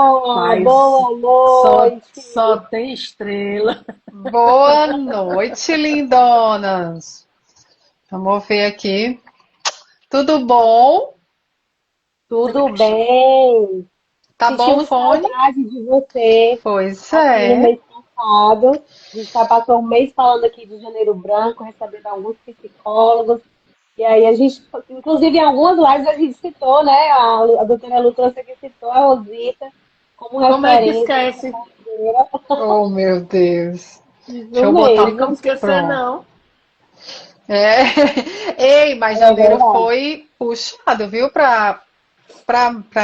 Mas Boa só, noite. só tem estrela. Boa noite, lindonas. Vamos ver aqui. Tudo bom? Tudo bem? Tá bom o Sentimos fone? saudade de você Pois aqui no é. mês passado. A gente já passou um mês falando aqui de Janeiro Branco, recebendo alguns psicólogos. E aí a gente, inclusive em algumas lives a gente citou, né? A doutora Lu trouxe aqui, citou a Rosita como Como é que referência, como esquece? parceira. Oh, meu Deus. Deixa Isso eu Não botar. tem como mesmo. esquecer, Pronto. não. É. Ei, mas É janeiro verdade. foi puxado, viu? Pra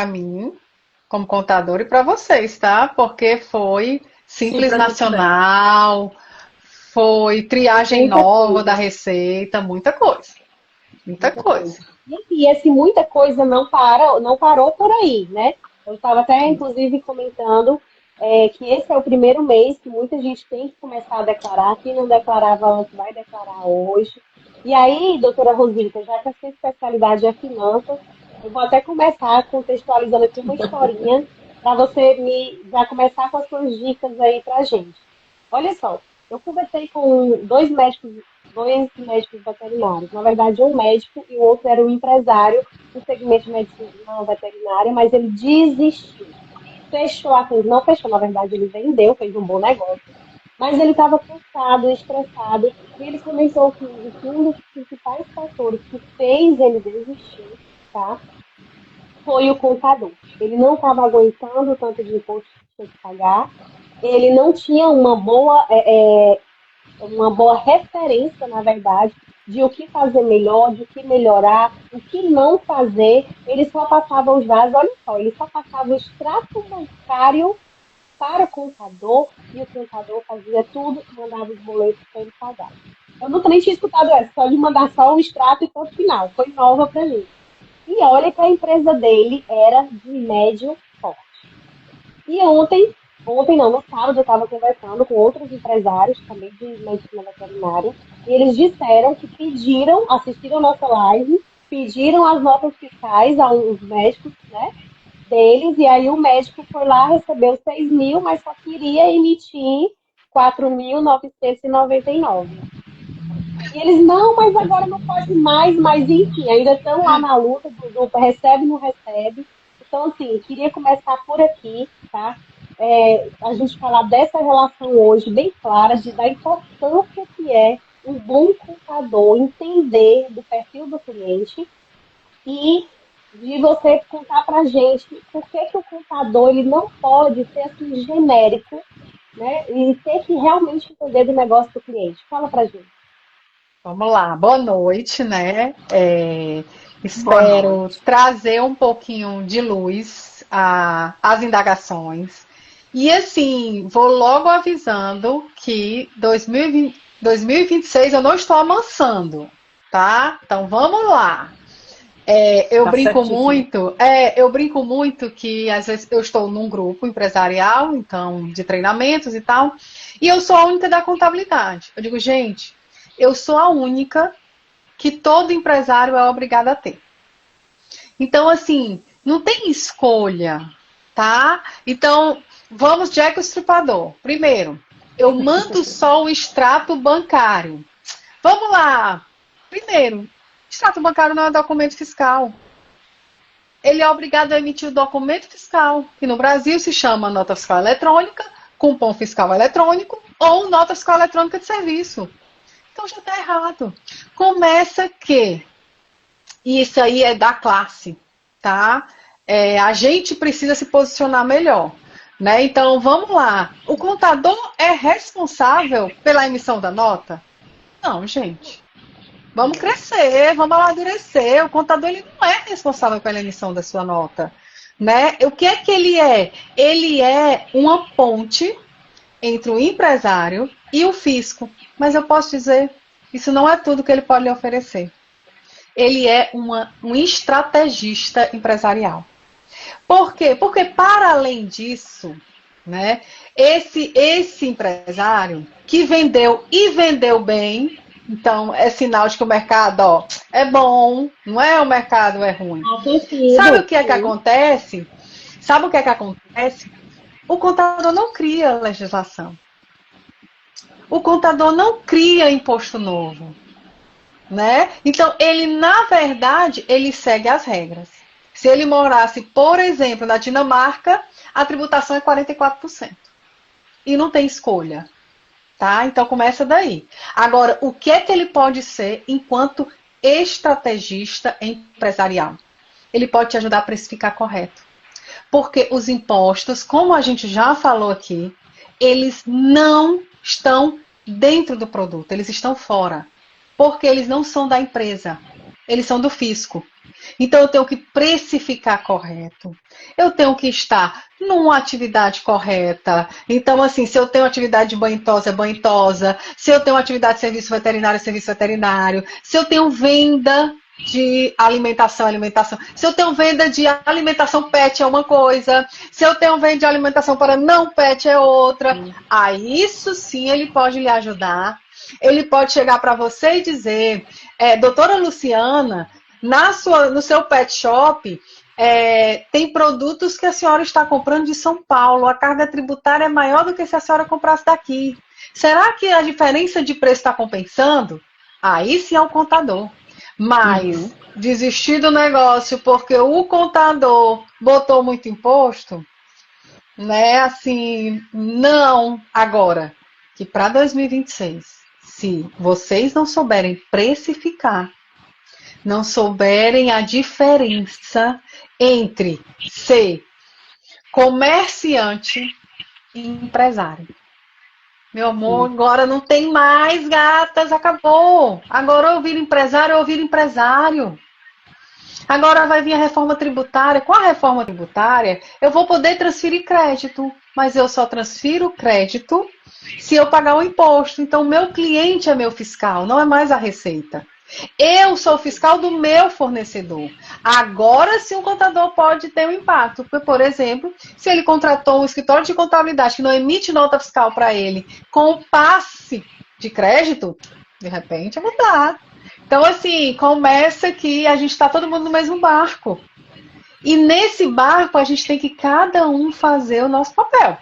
mim, como contador, e pra vocês, tá? Porque foi Sim, Simples para mim também. Nacional, foi triagem Muita nova da coisa. Receita, muita coisa. Muita Muita coisa. coisa. E esse muita coisa não parou por aí, né? Eu estava até, inclusive, comentando que esse é o primeiro mês que muita gente tem que começar a declarar. Quem não declarava antes vai declarar hoje. E aí, doutora Rosita, já que a sua especialidade é finanças, eu vou até começar contextualizando aqui uma historinha para você me já começar com as suas dicas aí para a gente. Olha só, eu conversei com dois médicos veterinários. Na verdade, um médico e o outro era um empresário do segmento de medicina veterinária, mas ele desistiu. Fechou a coisa, não fechou, na verdade, ele vendeu, fez um bom negócio. Mas ele estava cansado, estressado, e ele comentou comigo que um dos principais fatores que fez ele desistir, tá, foi o contador. Ele não estava aguentando o tanto de imposto que tinha que pagar, ele não tinha uma boa referência, na verdade, de o que fazer melhor, de o que melhorar, o que não fazer. Ele só passava os dados, olha só, ele só passava o extrato bancário para o contador e o contador fazia tudo e mandava os boletos para ele pagar. Eu nunca nem tinha escutado essa, só de mandar só o extrato e ponto final. Foi nova para mim. E olha que a empresa dele era de médio porte. E ontem não, no sábado eu estava conversando com outros empresários também de medicina veterinária, e eles disseram que assistiram nossa live, pediram as notas fiscais aos médicos, né, deles, e aí o médico foi lá, recebeu 6 mil, mas só queria emitir 4.999. E eles, não, mas agora não pode mais, mas enfim, ainda estão lá na luta do recebe, não recebe. Então, assim, queria começar por aqui, tá? A gente falar dessa relação hoje, bem clara, da importância que é um bom contador entender do perfil do cliente e de você contar para gente por que, que o contador ele não pode ser assim genérico, né? E ter que realmente entender do negócio do cliente. Fala para gente. Vamos lá, boa noite, né? Boa Espero noite. trazer um pouquinho de luz às indagações. E assim, vou logo avisando que 2026 eu não estou amansando, tá? Então vamos lá. Tá certíssimo. Eu brinco muito que às vezes eu estou num grupo empresarial, então, de treinamentos e tal, e eu sou a única da contabilidade. Eu digo, gente, eu sou a única que todo empresário é obrigado a ter. Então, assim, não tem escolha, tá? Então, vamos Jack o Estripador. Primeiro, eu mando só o extrato bancário. Vamos lá. Primeiro, extrato bancário não é documento fiscal. Ele é obrigado a emitir o documento fiscal, que no Brasil se chama nota fiscal eletrônica, cupom fiscal eletrônico ou nota fiscal eletrônica de serviço. Então já está errado. Começa que, e isso aí é da classe, tá? A gente precisa se posicionar melhor. Né? Então vamos lá. O contador é responsável pela emissão da nota? Não, gente. Vamos crescer, vamos amadurecer. O contador ele não é responsável pela emissão da sua nota. Né? O que é que ele é? Ele é uma ponte entre o empresário e o fisco. Mas eu posso dizer, isso não é tudo que ele pode lhe oferecer. Ele é um estrategista empresarial. Por quê? Porque, para além disso, né, esse empresário que vendeu e vendeu bem, então é sinal de que o mercado é bom, não é o mercado é ruim. Faz Sabe sentido, o que é que sim. acontece? Sabe o que é que acontece? O contador não cria legislação. O contador não cria imposto novo, né? Então, ele, na verdade, ele segue as regras. Se ele morasse, por exemplo, na Dinamarca, a tributação é 44%. E não tem escolha, tá? Então, começa daí. Agora, o que é que ele pode ser enquanto estrategista empresarial? Ele pode te ajudar a precificar correto. Porque os impostos, como a gente já falou aqui, eles não estão dentro do produto, eles estão fora. Porque eles não são da empresa, eles são do fisco. Então eu tenho que precificar correto. Eu tenho que estar numa atividade correta. Então, assim, se eu tenho atividade de banho tosa, é banho tosa. Se eu tenho atividade de serviço veterinário, é serviço veterinário. Se eu tenho venda de alimentação, alimentação. Se eu tenho venda de alimentação pet é uma coisa. Se eu tenho venda de alimentação para não pet é outra. Aí isso sim ele pode lhe ajudar. Ele pode chegar para você e dizer, doutora Luciana, no seu pet shop, tem produtos que a senhora está comprando de São Paulo, a carga tributária é maior do que se a senhora comprasse daqui. Será que a diferença de preço está compensando? Aí sim é o contador. Mas desistir do negócio porque o contador botou muito imposto, né? Assim, não. Agora, que para 2026, se vocês não souberem precificar, não souberem a diferença entre ser comerciante e empresário. Meu amor, agora não tem mais gatas, acabou. Agora eu viro empresário. Agora vai vir a reforma tributária. Com a reforma tributária, eu vou poder transferir crédito, mas eu só transfiro crédito se eu pagar o imposto. Então, o meu cliente é meu fiscal, não é mais a Receita. Eu sou fiscal do meu fornecedor. Agora sim o contador pode ter um impacto. Porque, por exemplo, se ele contratou um escritório de contabilidade que não emite nota fiscal para ele com passe de crédito, de repente é mudar. Então, assim, começa que a gente está todo mundo no mesmo barco. E nesse barco a gente tem que cada um fazer o nosso papel.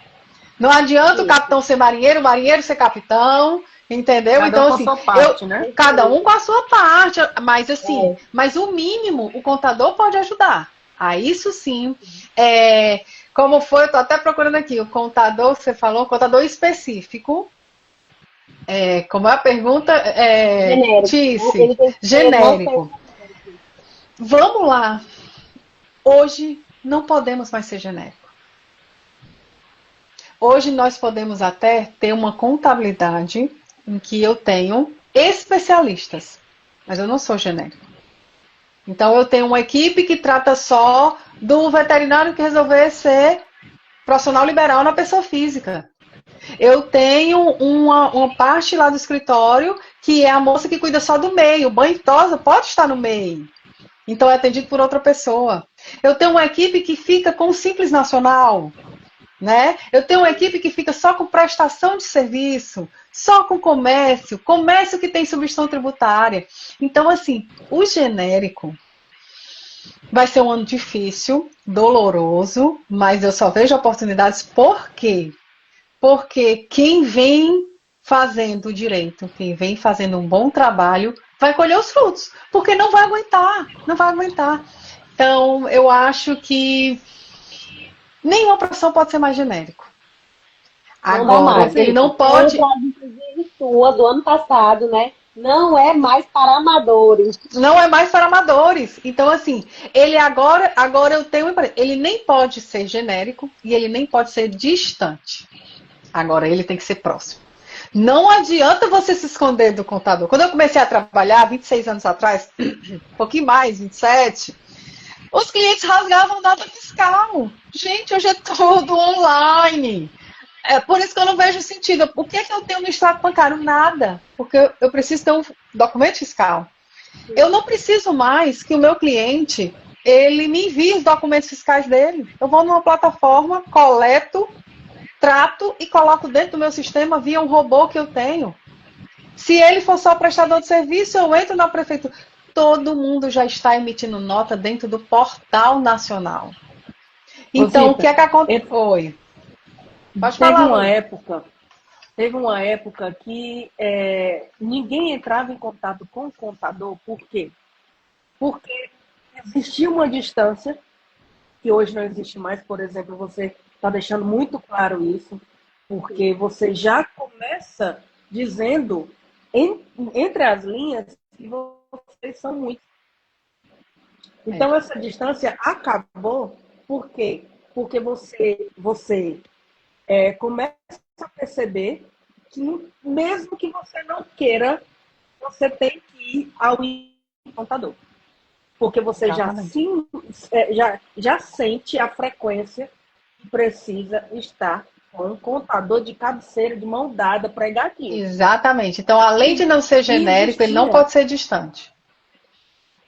Não adianta o capitão ser marinheiro, o marinheiro ser capitão. Entendeu? Cada então, um com assim, a sua parte, né? Cada um com a sua parte, mas assim, mas o mínimo o contador pode ajudar. A isso sim. Como foi, eu estou até procurando aqui, o contador que você falou, contador específico. Como é a pergunta? Genérico. Tice, genérico. Vamos lá. Hoje não podemos mais ser genérico. Hoje nós podemos até ter uma contabilidade em que eu tenho especialistas, mas eu não sou genérico. Então eu tenho uma equipe que trata só do veterinário que resolver ser profissional liberal na pessoa física. Eu tenho uma parte lá do escritório que é a moça que cuida só do MEI. O banho tosa pode estar no MEI. Então é atendido por outra pessoa. Eu tenho uma equipe que fica com o Simples Nacional. Né? Eu tenho uma equipe que fica só com prestação de serviço, só com comércio que tem substituição tributária. Então, assim, o genérico vai ser um ano difícil, doloroso, mas eu só vejo oportunidades. Por quê? Porque quem vem fazendo direito, quem vem fazendo um bom trabalho, vai colher os frutos, porque não vai aguentar. Então, eu acho que nenhuma profissão pode ser mais genérico. Agora, ele não pode... Inclusive sua, do ano passado, né? Não é mais para amadores. Não é mais para amadores. Então, assim, ele agora eu tenho... Ele nem pode ser genérico e ele nem pode ser distante. Agora, ele tem que ser próximo. Não adianta você se esconder do contador. Quando eu comecei a trabalhar, 26 anos atrás, um pouquinho mais, 27... os clientes rasgavam nota fiscal. Gente, hoje é tudo online. É por isso que eu não vejo sentido. O que é que eu tenho no extrato bancário? Nada. Porque eu preciso ter um documento fiscal. Eu não preciso mais que o meu cliente, ele me envie os documentos fiscais dele. Eu vou numa plataforma, coleto, trato e coloco dentro do meu sistema via um robô que eu tenho. Se ele for só prestador de serviço, eu entro na prefeitura. Todo mundo já está emitindo nota dentro do Portal Nacional. Então, o Rosita, que é que acontece? Oi. Pode teve falar, uma Lu. época, teve uma época que ninguém entrava em contato com o contador. Por quê? Porque existia uma distância que hoje não existe mais. Por exemplo, você está deixando muito claro isso, porque você já começa dizendo entre as linhas que vocês são muito. Então, essa distância acabou. Por quê? Porque você começa a perceber que, mesmo que você não queira, você tem que ir ao contador. Porque você já sente a frequência que precisa estar com um contador de cabeceira, de mão dada, pregadinho. Exatamente. Então, além de não ser genérico, ele não pode ser distante.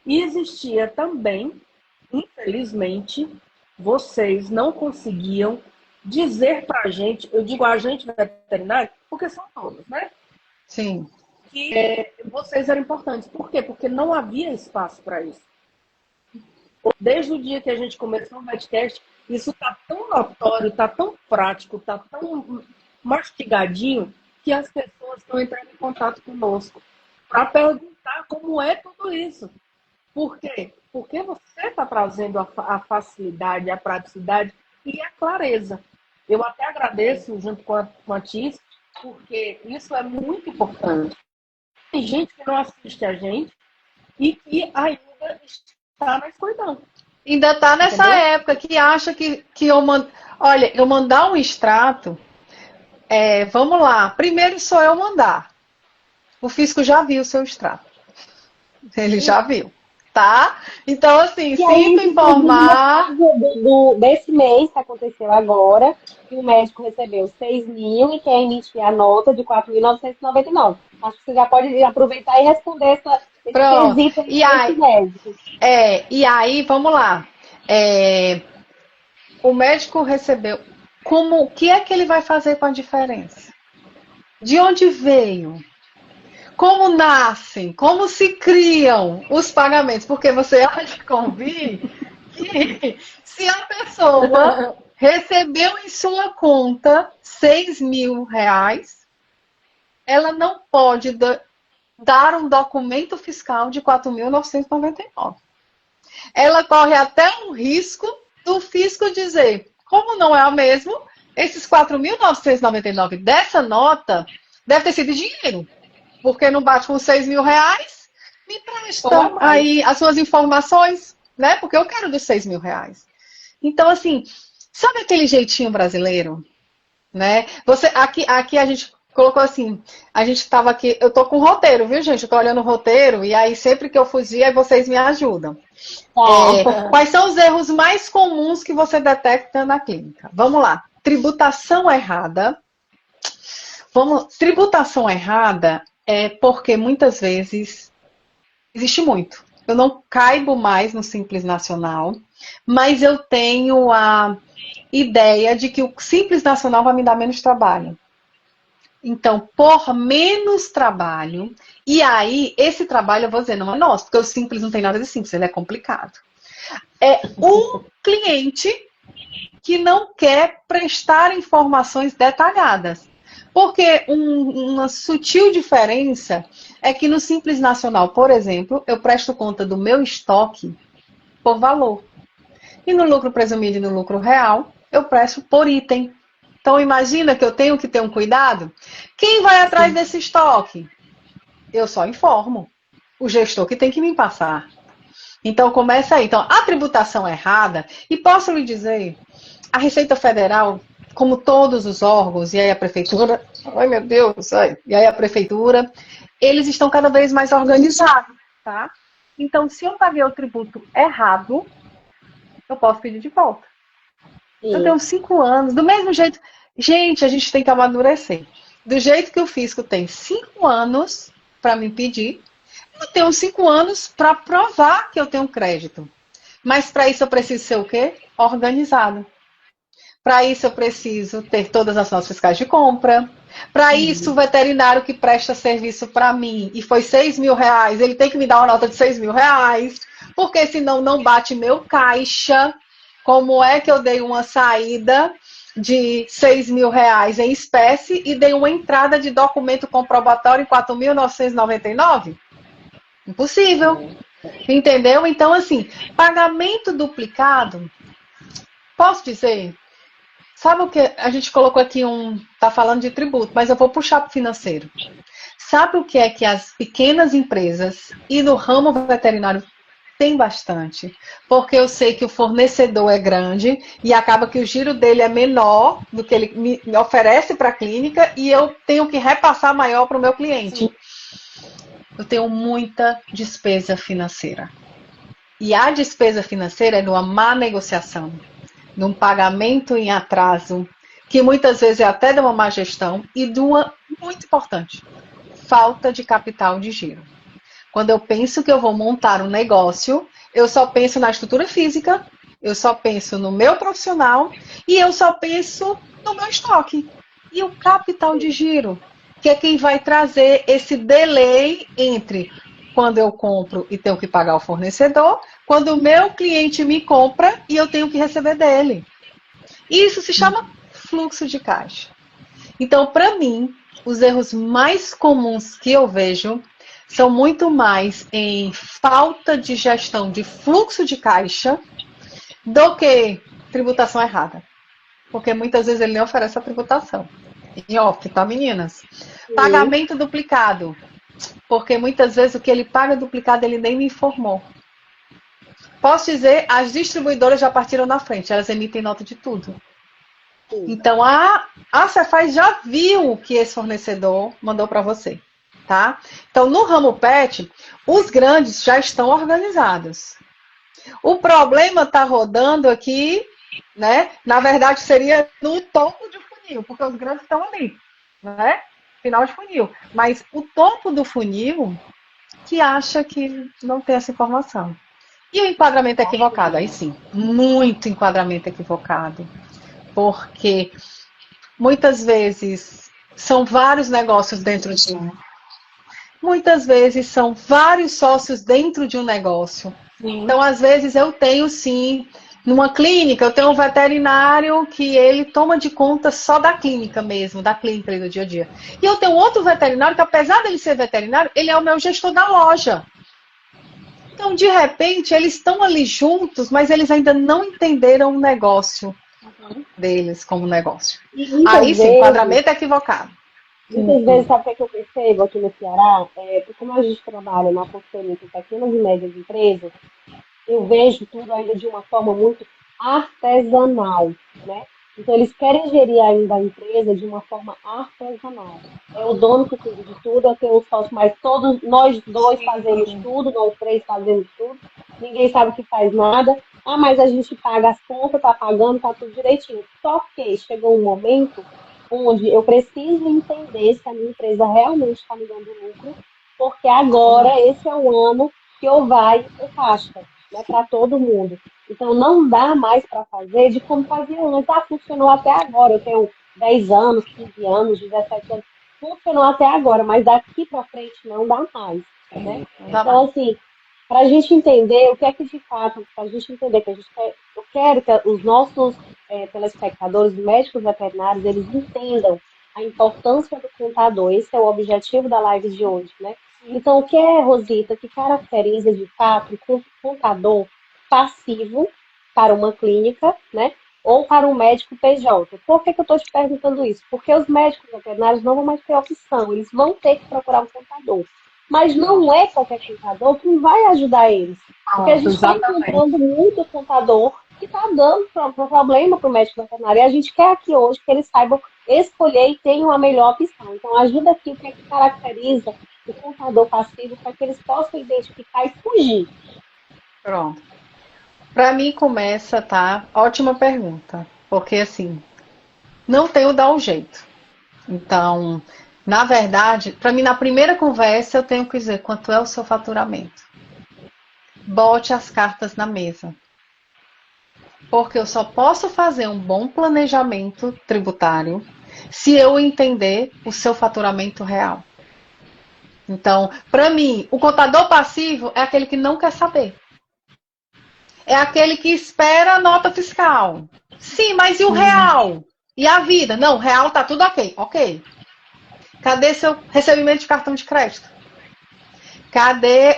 E existia também, infelizmente, vocês não conseguiam dizer pra gente, eu digo a gente veterinário, porque são todos, né? Sim. Que vocês eram importantes. Por quê? Porque não havia espaço para isso. Desde o dia que a gente começou o Vetcast, isso está tão notório, está tão prático, está tão mastigadinho, que as pessoas estão entrando em contato conosco para perguntar como é tudo isso. Por quê? Porque você está trazendo a facilidade, a praticidade e a clareza. Eu até agradeço, junto com a Tis, porque isso é muito importante. Tem gente que não assiste a gente e que ainda está na escuridão. Ainda está nessa época que acha que olha, eu mandar um extrato, vamos lá, primeiro sou eu mandar. O fisco já viu o seu extrato. Ele já viu, tá? Então, assim, sinto informar... Desse mês que aconteceu agora, que o médico recebeu 6 mil e quer emitir a nota de 4.999. Acho que você já pode aproveitar e responder esse quesito médico. E aí, vamos lá. O médico recebeu. O que é que ele vai fazer com a diferença? De onde veio? Como nascem? Como se criam os pagamentos? Porque você há de convir que se a pessoa recebeu em sua conta 6 mil reais, ela não pode dar um documento fiscal de 4.999. Ela corre até um risco do fisco dizer, como não é o mesmo, esses 4.999 dessa nota deve ter sido dinheiro, porque não bate com 6 mil reais, me presta aí as suas informações, né? Porque eu quero dos 6 mil reais. Então, assim, sabe aquele jeitinho brasileiro? Né? Aqui a gente colocou assim, a gente estava aqui, eu tô com roteiro, viu, gente? Eu tô olhando o roteiro e aí sempre que eu fugir, aí vocês me ajudam. Quais são os erros mais comuns que você detecta na clínica? Vamos lá. Tributação errada. Tributação errada é porque muitas vezes existe muito. Eu não caibo mais no Simples Nacional, mas eu tenho a ideia de que o Simples Nacional vai me dar menos trabalho. Então, por menos trabalho, e aí, esse trabalho, eu vou dizer, não é nosso, porque o Simples não tem nada de simples, ele é complicado. É um cliente que não quer prestar informações detalhadas. Porque uma sutil diferença é que no Simples Nacional, por exemplo, eu presto conta do meu estoque por valor. E no lucro presumido e no lucro real, eu presto por item. Então, imagina que eu tenho que ter um cuidado. Quem vai atrás desse estoque? Eu só informo. O gestor que tem que me passar. Então, começa aí. Então, a tributação errada, e posso lhe dizer, a Receita Federal, como todos os órgãos, e aí a prefeitura, ai meu Deus, e aí a prefeitura, eles estão cada vez mais organizados, tá? Então, se eu paguei o tributo errado, eu posso pedir de volta. Sim. Eu tenho 5 anos, do mesmo jeito. Gente, a gente tem que amadurecer. Do jeito que o fisco tem 5 anos para me pedir, eu tenho 5 anos para provar que eu tenho crédito. Mas para isso eu preciso ser o quê? Organizado. Para isso eu preciso ter todas as notas fiscais de compra. Para isso o veterinário que presta serviço para mim e foi 6 mil reais, ele tem que me dar uma nota de 6 mil reais, porque senão não bate meu caixa. como é que eu dei uma saída de R$ 6.000 em espécie e dei uma entrada de documento comprobatório em 4.999? Impossível. Entendeu? Então, assim, pagamento duplicado, posso dizer, sabe o que a gente colocou aqui tá falando de tributo, mas eu vou puxar para o financeiro. Sabe o que é que as pequenas empresas e no ramo veterinário tem bastante? Porque eu sei que o fornecedor é grande e acaba que o giro dele é menor do que ele me oferece para a clínica e eu tenho que repassar maior para o meu cliente. Sim. Eu tenho muita despesa financeira. E a despesa financeira é de uma má negociação, de um pagamento em atraso, que muitas vezes é até de uma má gestão, e de uma, muito importante, falta de capital de giro. Quando eu penso que eu vou montar um negócio, eu só penso na estrutura física, eu só penso no meu profissional e eu só penso no meu estoque. E o capital de giro, que é quem vai trazer esse delay entre quando eu compro e tenho que pagar o fornecedor, quando o meu cliente me compra e eu tenho que receber dele. Isso se chama fluxo de caixa. Então, para mim, os erros mais comuns que eu vejo são muito mais em falta de gestão de fluxo de caixa do que tributação errada. Porque muitas vezes ele nem oferece a tributação. E off, tá, meninas? Pagamento duplicado. Porque muitas vezes o que ele paga duplicado ele nem me informou. Posso dizer, as distribuidoras já partiram na frente, elas emitem nota de tudo. Então, a Cefaz já viu que esse fornecedor mandou para você, tá? Então, no ramo pet, os grandes já estão organizados. O problema está rodando aqui, né? Na verdade, seria no topo de funil, porque os grandes estão ali, né? Final de funil. Mas o topo do funil que acha que não tem essa informação. E o enquadramento equivocado? Aí sim, muito enquadramento equivocado. Porque muitas vezes são vários negócios dentro de um. Muitas vezes são vários sócios dentro de um negócio. Sim. Então, às vezes, eu tenho, sim, numa clínica, eu tenho um veterinário que ele toma de conta só da clínica mesmo, da clínica ali do dia a dia. E eu tenho outro veterinário que, apesar dele ser veterinário, ele é o meu gestor da loja. Então, de repente, eles estão ali juntos, mas eles ainda não entenderam o negócio deles como negócio. Aí sim, enquadramento é equivocado. Muitas vezes, sabe o que eu percebo aqui no Ceará? Porque como a gente trabalha na consultoria com pequenas e médias empresas, eu vejo tudo ainda de uma forma muito artesanal, né? Então, eles querem gerir ainda a empresa de uma forma artesanal. É o dono que cuida de tudo, eu tenho um sócio, mas todos nós dois fazemos tudo, nós três fazemos tudo, ninguém sabe que faz nada. Ah, mas a gente paga as contas, tá pagando, tá tudo direitinho. Só que chegou um momento onde eu preciso entender se a minha empresa realmente está me dando lucro, porque agora esse é o ano que eu vai o caixa, né, para todo mundo. Então, não dá mais para fazer de como fazia antes. Ah, funcionou até agora. Eu tenho 10 anos, 15 anos, 17 anos. Funcionou até agora, mas daqui para frente não dá mais. Né? Então, assim, para a gente entender o que é que de fato, para a gente entender que a gente quer, eu quero que os nossos telespectadores, médicos veterinários, eles entendam a importância do contador. Esse é o objetivo da live de hoje, né? Então, o que é, Rosita, que caracteriza de fato o contador passivo para uma clínica, né? Ou para um médico PJ. Por que eu estou te perguntando isso? Porque os médicos veterinários não vão mais ter opção, eles vão ter que procurar um contador. Mas não é qualquer contador que vai ajudar eles. Porque a gente está encontrando muito contador que está dando problema para o médico veterinário. E a gente quer aqui hoje que eles saibam escolher e tenham a melhor opção. Então, ajuda aqui o que é que caracteriza o contador passivo para que eles possam identificar e fugir. Pronto. Para mim começa, tá? Ótima pergunta. Porque, assim, não tem o dar um jeito. Então, na verdade, para mim, na primeira conversa, eu tenho que dizer quanto é o seu faturamento. Bote as cartas na mesa. Porque eu só posso fazer um bom planejamento tributário se eu entender o seu faturamento real. Então, para mim, o contador passivo é aquele que não quer saber. é aquele que espera a nota fiscal. Sim, mas e o real? E a vida? Não, o real tá tudo ok. Ok. Cadê seu recebimento de cartão de crédito? Cadê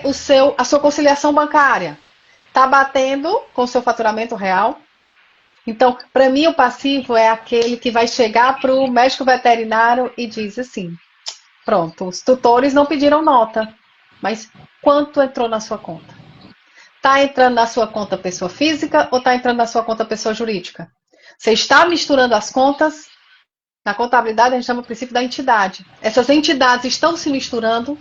a sua conciliação bancária? Tá batendo com o seu faturamento real? Então, para mim, o passivo é aquele que vai chegar para o médico veterinário e diz assim, pronto, os tutores não pediram nota, mas quanto entrou na sua conta? Está entrando na sua conta pessoa física ou está entrando na sua conta pessoa jurídica? Você está misturando as contas? Na contabilidade, a gente chama o princípio da entidade. Essas entidades estão se misturando.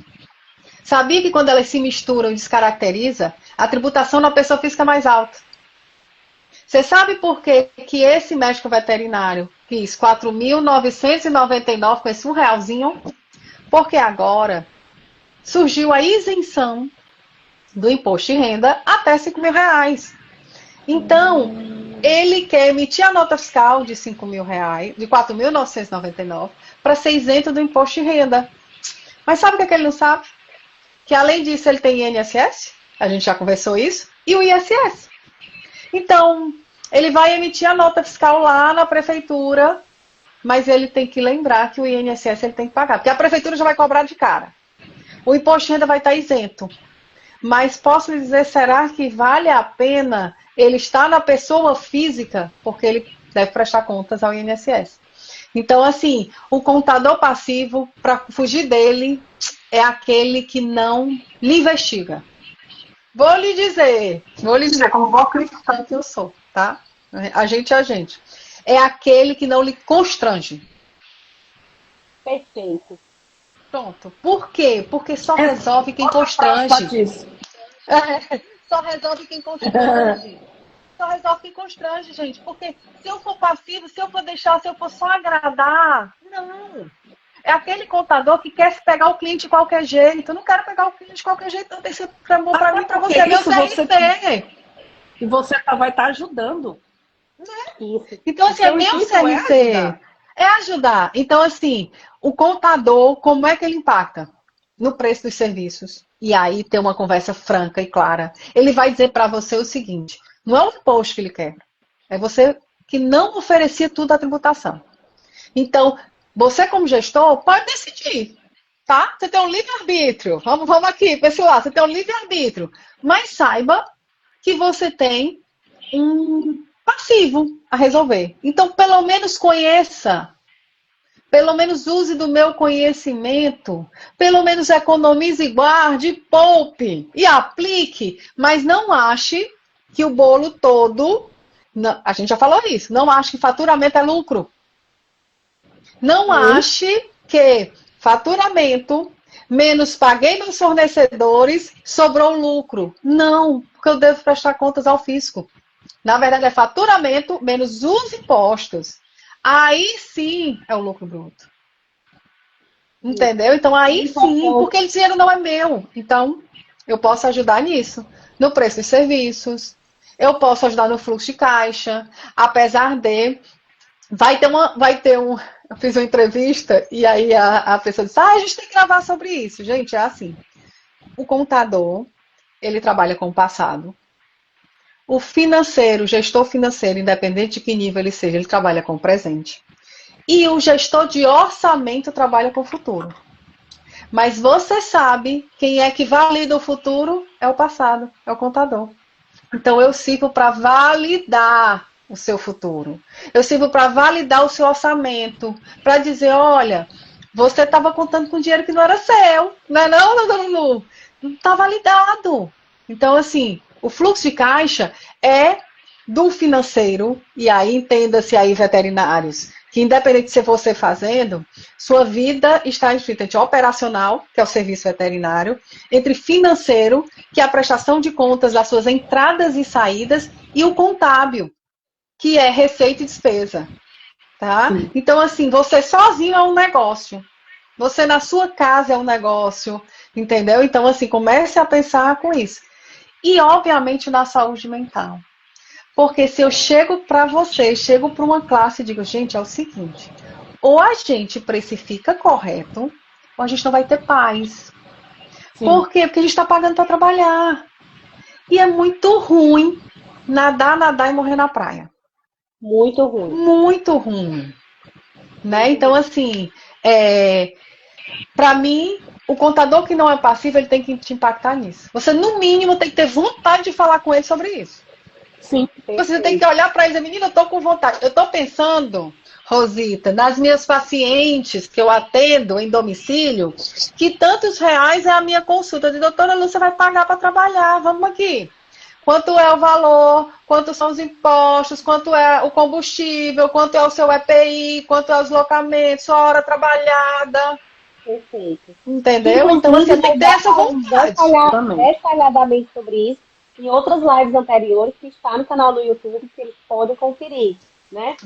Sabia que quando elas se misturam e descaracteriza, a tributação na pessoa física é mais alta. Você sabe por que esse médico veterinário quis 4.999 com esse R$1? Porque agora surgiu a isenção do imposto de renda até R$5.000. Então, ele quer emitir a nota fiscal de R$5.000, de 4.999, para ser isento do imposto de renda. Mas sabe o que ele não sabe? Que além disso ele tem INSS, a gente já conversou isso, e o ISS. Então, ele vai emitir a nota fiscal lá na prefeitura, mas ele tem que lembrar que o INSS ele tem que pagar, porque a prefeitura já vai cobrar de cara. O imposto de renda vai estar isento. Mas posso lhe dizer, será que vale a pena ele estar na pessoa física? Porque ele deve prestar contas ao INSS. Então, assim, o contador passivo, para fugir dele, é aquele que não lhe investiga. Vou lhe dizer, como boa cristã que eu sou, tá? A gente. É aquele que não lhe constrange. Perfeito. Pronto. Por quê? Porque só resolve quem constrange. Só resolve quem constrange. Só resolve quem constrange, gente. Porque se eu for passivo, se eu for deixar, se eu for só agradar, não. É aquele contador que quer pegar o cliente de qualquer jeito. Eu não quero pegar o cliente de qualquer jeito, não tem que ser bom para mim, para você. Meu CRC. E você vai estar ajudando. Isso. Então, assim, é meu CRC. É ajudar. Então, assim, o contador, como é que ele impacta? No preço dos serviços. E aí tem uma conversa franca e clara. Ele vai dizer para você o seguinte, não é o imposto que ele quebra. É você que não oferecia tudo à tributação. Então, você como gestor pode decidir, tá? Você tem um livre-arbítrio. Vamos aqui, pessoal, você tem um livre-arbítrio. Mas saiba que você tem um passivo a resolver. Então, pelo menos conheça. Pelo menos use do meu conhecimento. Pelo menos economize e guarde, poupe e aplique. Mas não ache que o bolo todo... Não, a gente já falou isso. Não ache que faturamento é lucro. Não ache que faturamento menos paguei nos fornecedores sobrou lucro. Não, porque eu devo prestar contas ao fisco. Na verdade, é faturamento menos os impostos. Aí sim é o lucro bruto. Entendeu? Então aí sim, porque o dinheiro não é meu. Então, eu posso ajudar nisso. No preço dos serviços. Eu posso ajudar no fluxo de caixa. Apesar de... Vai ter um... Eu fiz uma entrevista e aí a pessoa disse, a gente tem que gravar sobre isso. Gente, é assim. O contador, ele trabalha com o passado. O financeiro, o gestor financeiro, independente de que nível ele seja, ele trabalha com o presente. E o gestor de orçamento trabalha com o futuro. Mas você sabe quem é que valida o futuro? É o passado, é o contador. Então eu sirvo para validar o seu futuro. Eu sirvo para validar o seu orçamento, para dizer, olha, você estava contando com dinheiro que não era seu, não está validado. Então, assim, o fluxo de caixa é do financeiro, e aí entenda-se aí, veterinários, que independente de ser você fazendo, sua vida está escrita entre operacional, que é o serviço veterinário, entre financeiro, que é a prestação de contas das suas entradas e saídas, e o contábil, que é receita e despesa. Tá? Então, assim, você sozinho é um negócio. Você na sua casa é um negócio, entendeu? Então, assim, comece a pensar com isso. E, obviamente, na saúde mental. Porque se eu chego para você, chego para uma classe e digo, gente, é o seguinte, ou a gente precifica correto, ou a gente não vai ter paz. Sim. Por quê? Porque a gente está pagando para trabalhar. E é muito ruim nadar, nadar e morrer na praia. Muito ruim. Muito ruim. Né? Então, assim, para mim, o contador que não é passivo, ele tem que te impactar nisso. Você, no mínimo, tem que ter vontade de falar com ele sobre isso. Sim. Você tem que olhar para ele e dizer, menina, eu tô com vontade. Eu tô pensando, Rosita, nas minhas pacientes que eu atendo em domicílio, que tantos reais é a minha consulta. De doutora Lúcia vai pagar para trabalhar, vamos aqui. Quanto é o valor, quanto são os impostos, quanto é o combustível, quanto é o seu EPI, quanto é os locamentos, sua hora trabalhada. Perfeito. Entendeu? Então você tem que ter essa vontade. Detalhadamente sobre isso em outras lives anteriores que está no canal do YouTube, que eles podem conferir, né?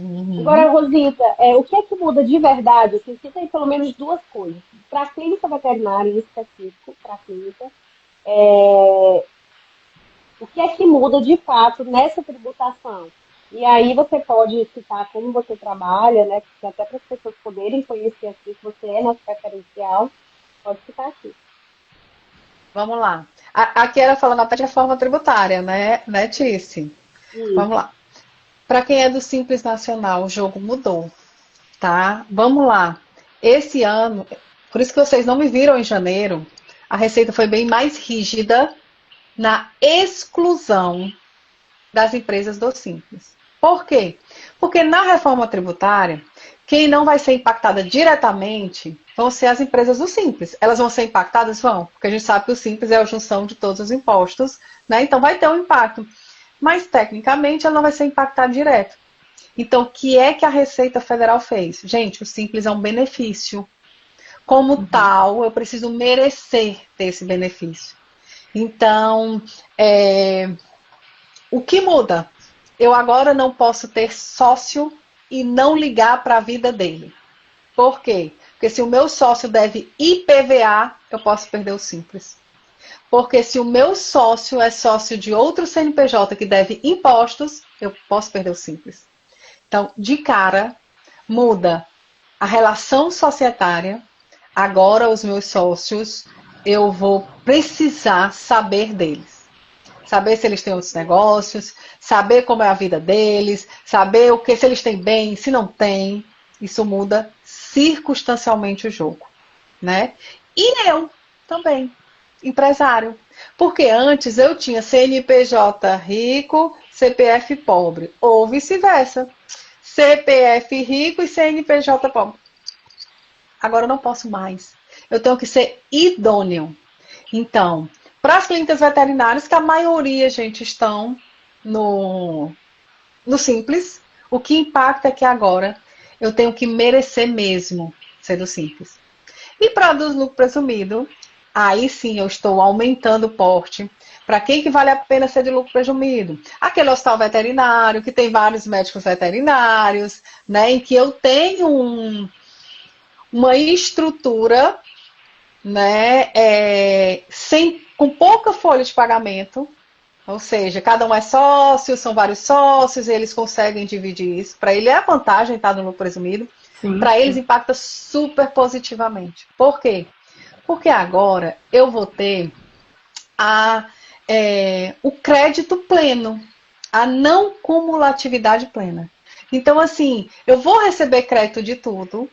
Agora, Rosita, o que é que muda de verdade? Assim, cita aí pelo menos duas coisas. Para a clínica veterinária, em específico, para a clínica, o que é que muda de fato nessa tributação? E aí você pode citar como você trabalha, né? Até para as pessoas poderem conhecer aqui que você é nosso referencial. Pode citar aqui. Vamos lá. Aqui era falando até de reforma tributária, né, Tice? Vamos lá. Para quem é do Simples Nacional, o jogo mudou, tá? Vamos lá. Esse ano, por isso que vocês não me viram em janeiro, a receita foi bem mais rígida na exclusão das empresas do Simples. Por quê? Porque na reforma tributária, quem não vai ser impactada diretamente vão ser as empresas do Simples. Elas vão ser impactadas? Vão, porque a gente sabe que o Simples é a junção de todos os impostos, né? Então vai ter um impacto. Mas, tecnicamente, ela não vai ser impactada direto. Então, o que é que a Receita Federal fez? Gente, o Simples é um benefício. Como tal, eu preciso merecer ter esse benefício. Então, o que muda? Eu agora não posso ter sócio e não ligar para a vida dele. Por quê? Porque se o meu sócio deve IPVA, eu posso perder o Simples. Porque se o meu sócio é sócio de outro CNPJ que deve impostos, eu posso perder o Simples. Então, de cara, muda a relação societária. Agora, os meus sócios, eu vou precisar saber deles. Saber se eles têm outros negócios, saber como é a vida deles, saber o que, se eles têm bem, se não têm. Isso muda circunstancialmente o jogo, né? E eu também, empresário. Porque antes eu tinha CNPJ rico, CPF pobre, ou vice-versa. CPF rico e CNPJ pobre. Agora eu não posso mais. Eu tenho que ser idôneo. Então, para as clínicas veterinárias, que a maioria, gente, estão no Simples, o que impacta é que agora eu tenho que merecer mesmo ser do Simples. E para dos lucro presumido, aí sim eu estou aumentando o porte. Para quem que vale a pena ser de lucro presumido? Aquele hospital veterinário, que tem vários médicos veterinários, né, em que eu tenho uma estrutura, né, com pouca folha de pagamento, ou seja, cada um é sócio, são vários sócios, e eles conseguem dividir isso. Para ele é a vantagem estar no lucro presumido, para eles impacta super positivamente. Por quê? Porque agora eu vou ter o crédito pleno, a não cumulatividade plena. Então, assim, eu vou receber crédito de tudo,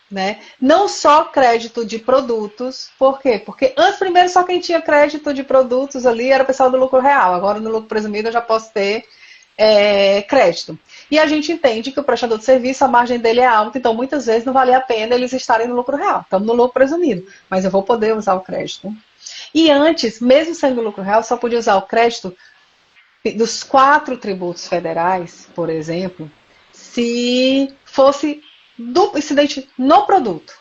né? Não só crédito de produtos. Por quê? Porque antes, primeiro, só quem tinha crédito de produtos ali era o pessoal do lucro real. Agora, no lucro presumido, eu já posso ter crédito. E a gente entende que o prestador de serviço, a margem dele é alta, então muitas vezes não vale a pena eles estarem no lucro real. Estamos no lucro presumido, mas eu vou poder usar o crédito. E antes, mesmo sendo no lucro real, só podia usar o crédito dos 4 tributos federais, por exemplo, se fosse duplo incidente no produto,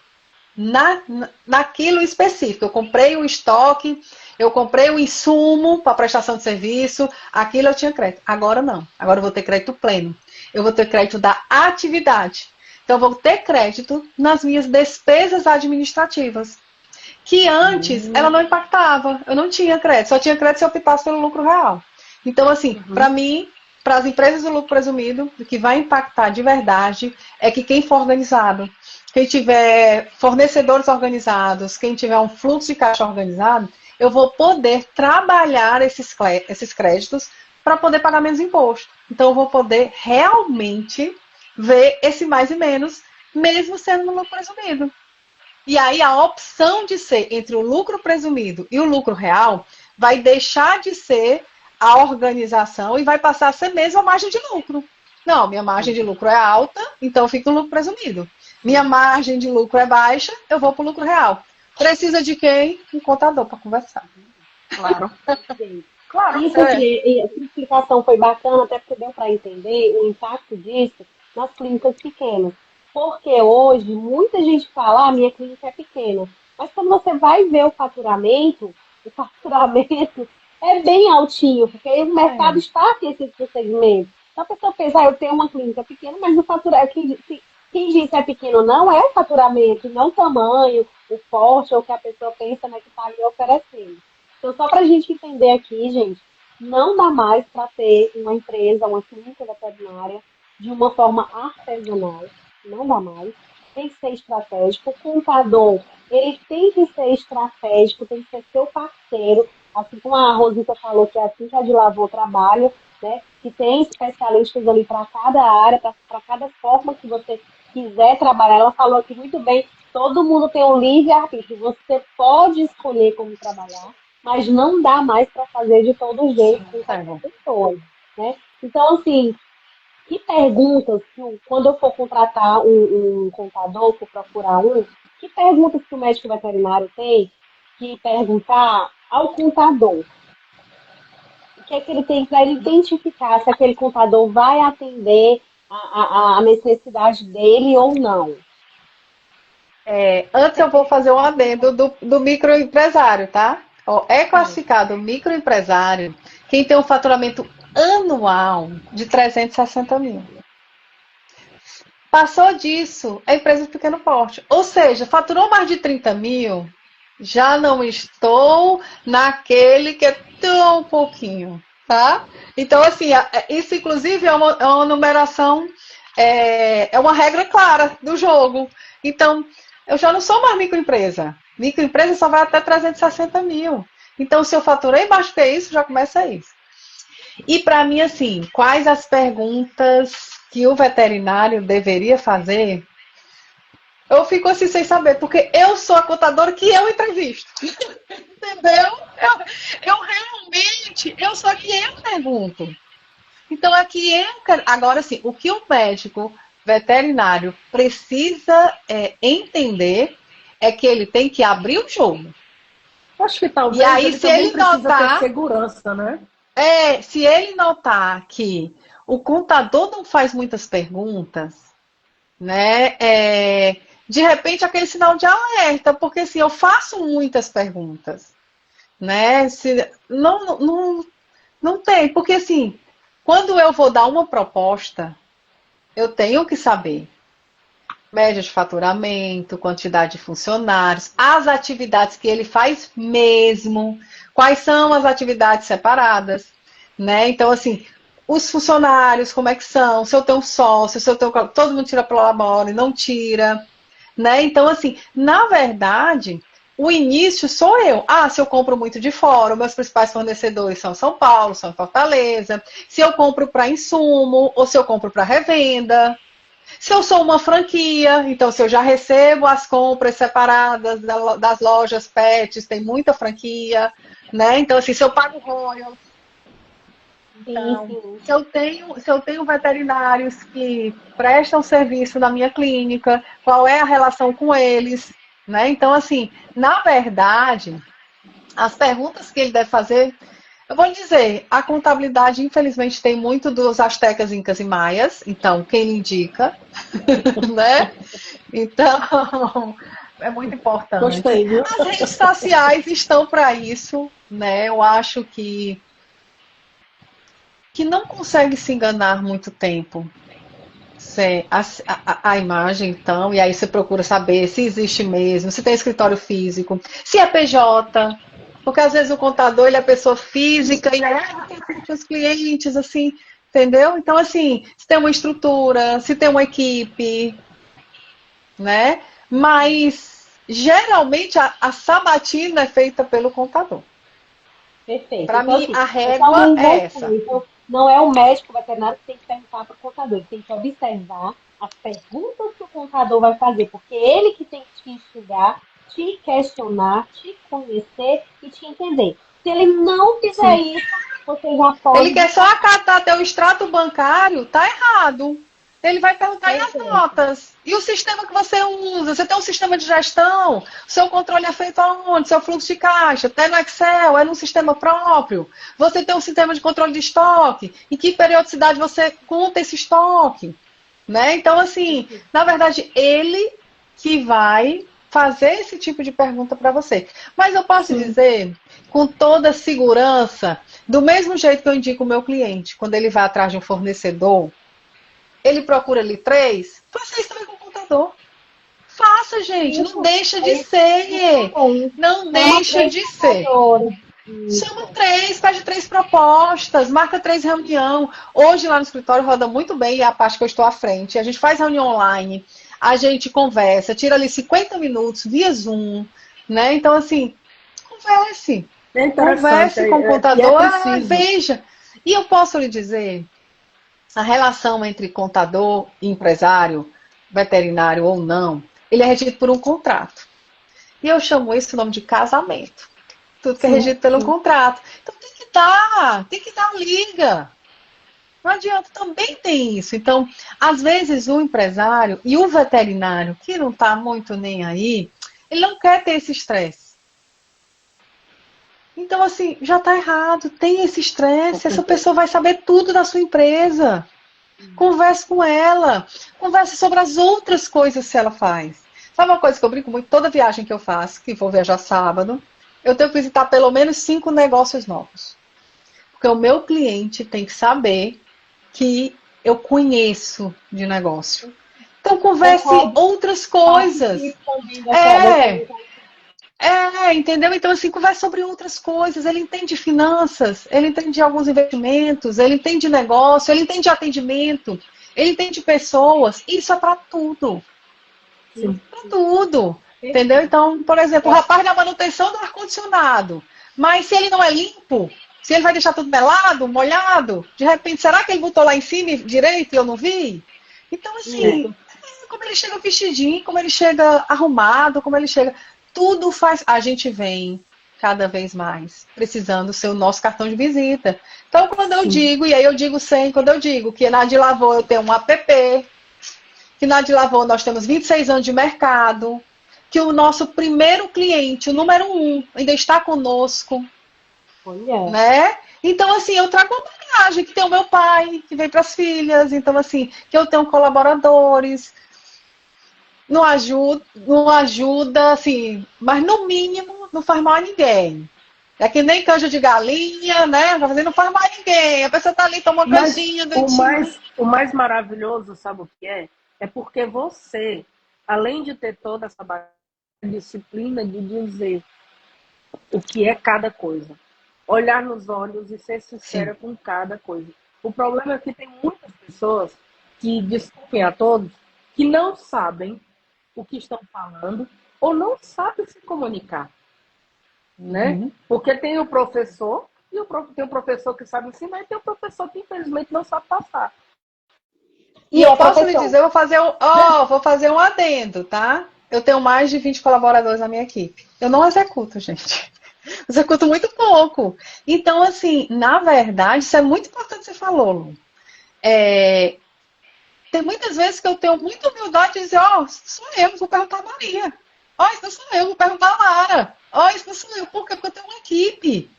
naquilo específico. Eu comprei o estoque, eu comprei o insumo para prestação de serviço, aquilo eu tinha crédito. Agora não, agora eu vou ter crédito pleno. Eu vou ter crédito da atividade. Então, eu vou ter crédito nas minhas despesas administrativas, que antes ela não impactava. Eu não tinha crédito, só tinha crédito se eu optasse pelo lucro real. Então, assim, para mim, para as empresas do lucro presumido, o que vai impactar de verdade é que quem for organizado, quem tiver fornecedores organizados, quem tiver um fluxo de caixa organizado, eu vou poder trabalhar esses créditos para poder pagar menos imposto. Então, eu vou poder realmente ver esse mais e menos, mesmo sendo no lucro presumido. E aí, a opção de ser entre o lucro presumido e o lucro real vai deixar de ser a organização e vai passar a ser mesmo a margem de lucro. Não, minha margem de lucro é alta, então eu fico no lucro presumido. Minha margem de lucro é baixa, eu vou para o lucro real. Precisa de quem? Um contador para conversar. Claro. Claro. Isso aqui, a explicação foi bacana, até porque deu para entender o impacto disso nas clínicas pequenas. Porque hoje muita gente fala, minha clínica é pequena. Mas quando você vai ver o faturamento é bem altinho, porque o mercado está aquecido para o segmento. Então a pessoa pensa, eu tenho uma clínica pequena, mas o faturamento, quem diz que é pequeno não é o faturamento, não o tamanho, o porte, ou o que a pessoa pensa, né, que está ali oferecendo. Então, só para a gente entender aqui, gente, não dá mais para ter uma empresa, uma clínica veterinária de uma forma artesanal. Não dá mais. Tem que ser estratégico. O contador, ele tem que ser estratégico, tem que ser seu parceiro. Assim como a Rosita falou, que é assim que a de Lavô trabalha, né? Que tem especialistas ali para cada área, para cada forma que você quiser trabalhar. Ela falou aqui muito bem, todo mundo tem um livre-arbítrio. Você pode escolher como trabalhar, mas não dá mais para fazer de todo jeito com qualquer pessoa, né? Então, assim, que perguntas, quando eu for contratar um contador, for procurar que perguntas que o médico veterinário tem que perguntar ao contador? O que é que ele tem para ele identificar se aquele contador vai atender a necessidade dele ou não? Antes eu vou fazer um adendo do microempresário, tá? É classificado microempresário quem tem um faturamento anual de 360 mil. Passou disso, é empresa de pequeno porte. Ou seja, faturou mais de 30 mil, já não estou naquele que é tão pouquinho, tá? Então, assim, isso inclusive é uma numeração, é uma regra clara do jogo. Então, eu já não sou mais microempresa. Microempresa só vai até 360 mil. Então, se eu faturei mais que isso, já começa isso. E para mim, assim, quais as perguntas que o veterinário deveria fazer? Eu fico assim sem saber, porque eu sou a contadora que eu entrevisto. Entendeu? Eu sou a que eu pergunto. Então, aqui eu quero... Agora, assim, o que o médico veterinário precisa entender é que ele tem que abrir o jogo. Acho que talvez e aí, se ele precisa notar, ter segurança, né? Se ele notar que o contador não faz muitas perguntas, né? De repente aquele sinal de alerta, porque assim, eu faço muitas perguntas, né? Não tem, porque assim, quando eu vou dar uma proposta, eu tenho que saber média de faturamento, quantidade de funcionários, as atividades que ele faz mesmo, quais são as atividades separadas, né? Então, assim, os funcionários, como é que são, se eu tenho um sócio, se eu tenho... Todo mundo tira prolabore, não tira, né? Então, assim, na verdade, o início sou eu. Se eu compro muito de fora, meus principais fornecedores são São Paulo, são Fortaleza, se eu compro para insumo, ou se eu compro para revenda. Se eu sou uma franquia, então se eu já recebo as compras separadas das lojas pets, tem muita franquia, né? Então, assim, se eu pago royalties, então, se eu tenho veterinários que prestam serviço na minha clínica, qual é a relação com eles, né? Então, assim, na verdade, as perguntas que ele deve fazer... Eu vou lhe dizer, a contabilidade, infelizmente, tem muito dos astecas, incas e maias, então, quem lhe indica, né? Então, é muito importante. Gostei, viu? As redes sociais estão para isso, né? Eu acho que não consegue se enganar muito tempo. A imagem, então, e aí você procura saber se existe mesmo, se tem escritório físico, se é PJ... Porque às vezes o contador, ele é pessoa física e tem os clientes, assim, entendeu? Então, assim, se tem uma estrutura, se tem uma equipe, né? Mas, geralmente, a sabatina é feita pelo contador. Perfeito. Para então, mim, assim, a régua é essa. não é o médico veterinário que tem que perguntar para o contador, ele tem que observar as perguntas que o contador vai fazer, porque ele que tem que te instigar, te questionar, te conhecer e te entender. Se ele não fizer isso, você já pode... Ele quer só acatar teu extrato bancário, tá errado. Ele vai perguntar e as notas. E o sistema que você usa? Você tem um sistema de gestão? Seu controle é feito aonde? Seu fluxo de caixa? É no Excel? É num sistema próprio? Você tem um sistema de controle de estoque? Em que periodicidade você conta esse estoque? Né? Então, assim, na verdade, ele que vai fazer esse tipo de pergunta para você. Mas eu posso dizer, com toda segurança, do mesmo jeito que eu indico o meu cliente, quando ele vai atrás de um fornecedor, ele procura ali 3, faça isso também com o contador. Faça, gente, não deixa de ser. Não deixa de ser. Chama 3, pede 3 propostas, marca 3 reuniões. Hoje lá no escritório roda muito bem, é a parte que eu estou à frente. A gente faz reunião online, a gente conversa, tira ali 50 minutos via Zoom, né? Então, assim, converse. Converse com o contador, veja. E eu posso lhe dizer, a relação entre contador e empresário, veterinário ou não, ele é regido por um contrato. E eu chamo esse nome de casamento. Tudo que é regido pelo contrato. Então tem que dar liga. Não adianta, também tem isso. Então, às vezes o empresário e o veterinário, que não está muito nem aí, ele não quer ter esse estresse. Então, assim, já está errado, tem esse estresse, essa pessoa vai saber tudo da sua empresa. Converse com ela, converse sobre as outras coisas que ela faz. Sabe uma coisa que eu brinco muito? Toda viagem que eu faço, que vou viajar sábado, eu tenho que visitar pelo menos 5 negócios novos. Porque o meu cliente tem que saber que eu conheço de negócio. Então, converse outras coisas. Entendeu? Então, assim, conversa sobre outras coisas. Ele entende finanças, ele entende alguns investimentos, ele entende negócio, ele entende atendimento, ele entende pessoas. Isso é para tudo. Para tudo. Entendeu? Então, por exemplo, o rapaz da manutenção do ar-condicionado. Mas se ele não é limpo, se ele vai deixar tudo melado, molhado, de repente, será que ele botou lá em cima direito e eu não vi? Então, assim, como ele chega vestidinho, como ele chega arrumado, como ele chega... Tudo faz... A gente vem cada vez mais precisando ser o nosso cartão de visita. Então, quando eu digo, e aí eu digo sempre, quando eu digo que na Adlavô eu tenho um app, que na Adlavô nós temos 26 anos de mercado, que o nosso primeiro cliente, o número 1, ainda está conosco. Né? Então, assim, eu trago uma bagagem, que tem o meu pai, que vem para as filhas, então, assim, que eu tenho colaboradores... Não ajuda, assim, mas no mínimo não faz mal a ninguém. É que nem canja de galinha, né? Não faz mal a ninguém. A pessoa tá ali, toma uma canjinha. O mais maravilhoso, sabe o que é? É porque você, além de ter toda essa disciplina de dizer o que é cada coisa, olhar nos olhos e ser sincera com cada coisa. O problema é que tem muitas pessoas que, desculpem a todos, que não sabem o que estão falando ou não sabem se comunicar, né? Porque tem o professor e tem o professor que sabe ensinar e tem o professor que infelizmente não sabe passar. E eu posso lhe dizer, vou fazer um adendo, tá? Eu tenho mais de 20 colaboradores na minha equipe. Eu não executo, gente. Executo muito pouco. Então, assim, na verdade, isso é muito importante que você falou, Lu. Tem muitas vezes que eu tenho muita humildade de dizer, sou eu, vou perguntar a Maria. Isso não sou eu, vou perguntar a Lara. Isso não sou eu, por quê? Porque eu tenho uma equipe.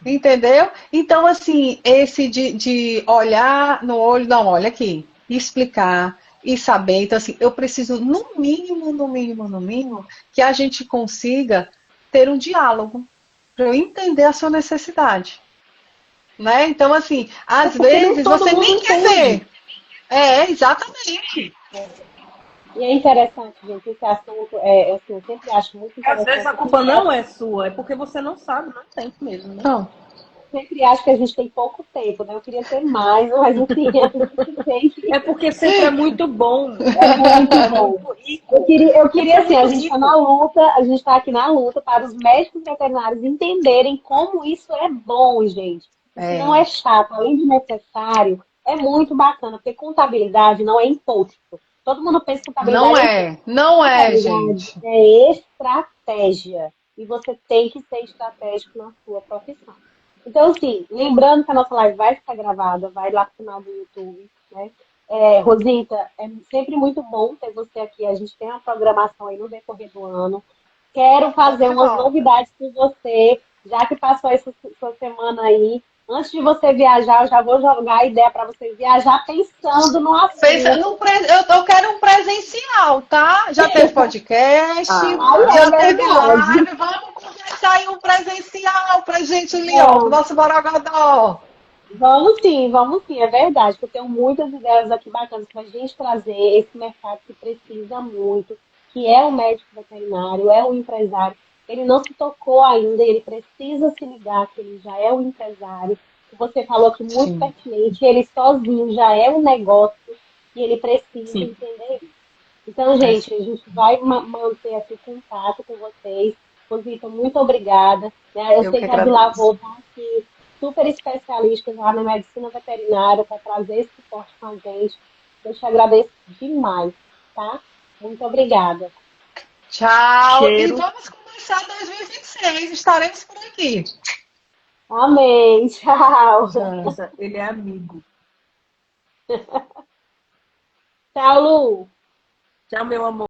Entendeu? Então, assim, esse de olhar no olho, não, olha aqui, e explicar, e saber. Então, assim, eu preciso, no mínimo, que a gente consiga ter um diálogo, para eu entender a sua necessidade. Né? Então, assim, às vezes você nem quer ver. Exatamente. E é interessante, gente, esse assunto, assim, eu sempre acho muito interessante. Às vezes a culpa não é sua, é porque você não sabe, não tem mesmo, né? Não. Eu sempre acho que a gente tem pouco tempo, né? Eu queria ter mais, mas enfim, é porque sempre é muito bom. É muito bom. Eu queria assim, a gente está aqui na luta para os médicos veterinários entenderem como isso é bom, gente. Se não é chato, além de necessário, é muito bacana, porque contabilidade não é imposto. Todo mundo pensa que Não contabilidade é é, não é, contabilidade gente. é estratégia. E você tem que ser estratégico na sua profissão. Então, assim, lembrando que a nossa live vai ficar gravada, vai lá pro canal do YouTube, né? Rosita, é sempre muito bom ter você aqui. A gente tem uma programação aí no decorrer do ano. Quero Estamos fazer de umas volta. novidades com você, já que passou essa sua semana aí. Antes de você viajar, eu já vou jogar a ideia para você viajar pensando no Pensa assunto. no eu quero um presencial, tá? Já teve podcast, Aí é já teve verdade. live. Vamos conversar em um presencial pra gente ali, ó, pro Vamos, nosso Borogodó. vamos sim, é verdade, porque eu tenho muitas ideias aqui bacanas para a gente trazer esse mercado que precisa muito, que é o médico veterinário, é o empresário. Ele não se tocou ainda, ele precisa se ligar que ele já é o empresário. Você falou que muito Sim, pertinente, ele sozinho já é um negócio e ele precisa sim. entender isso. Então, gente, a Assim. gente vai manter esse contato com vocês. Rosita, muito obrigada. Né? Eu Eu sei que que a Dilavô agradeço. está aqui super especialista já na medicina veterinária para trazer esse suporte com a gente. Eu te agradeço demais, tá? Muito obrigada. Tchau. E Cheiro. vamos começar 2026. Estaremos por aqui. Amém. Tchau. Tchau. Ele é amigo. Tchau, Lu. Tchau, meu amor.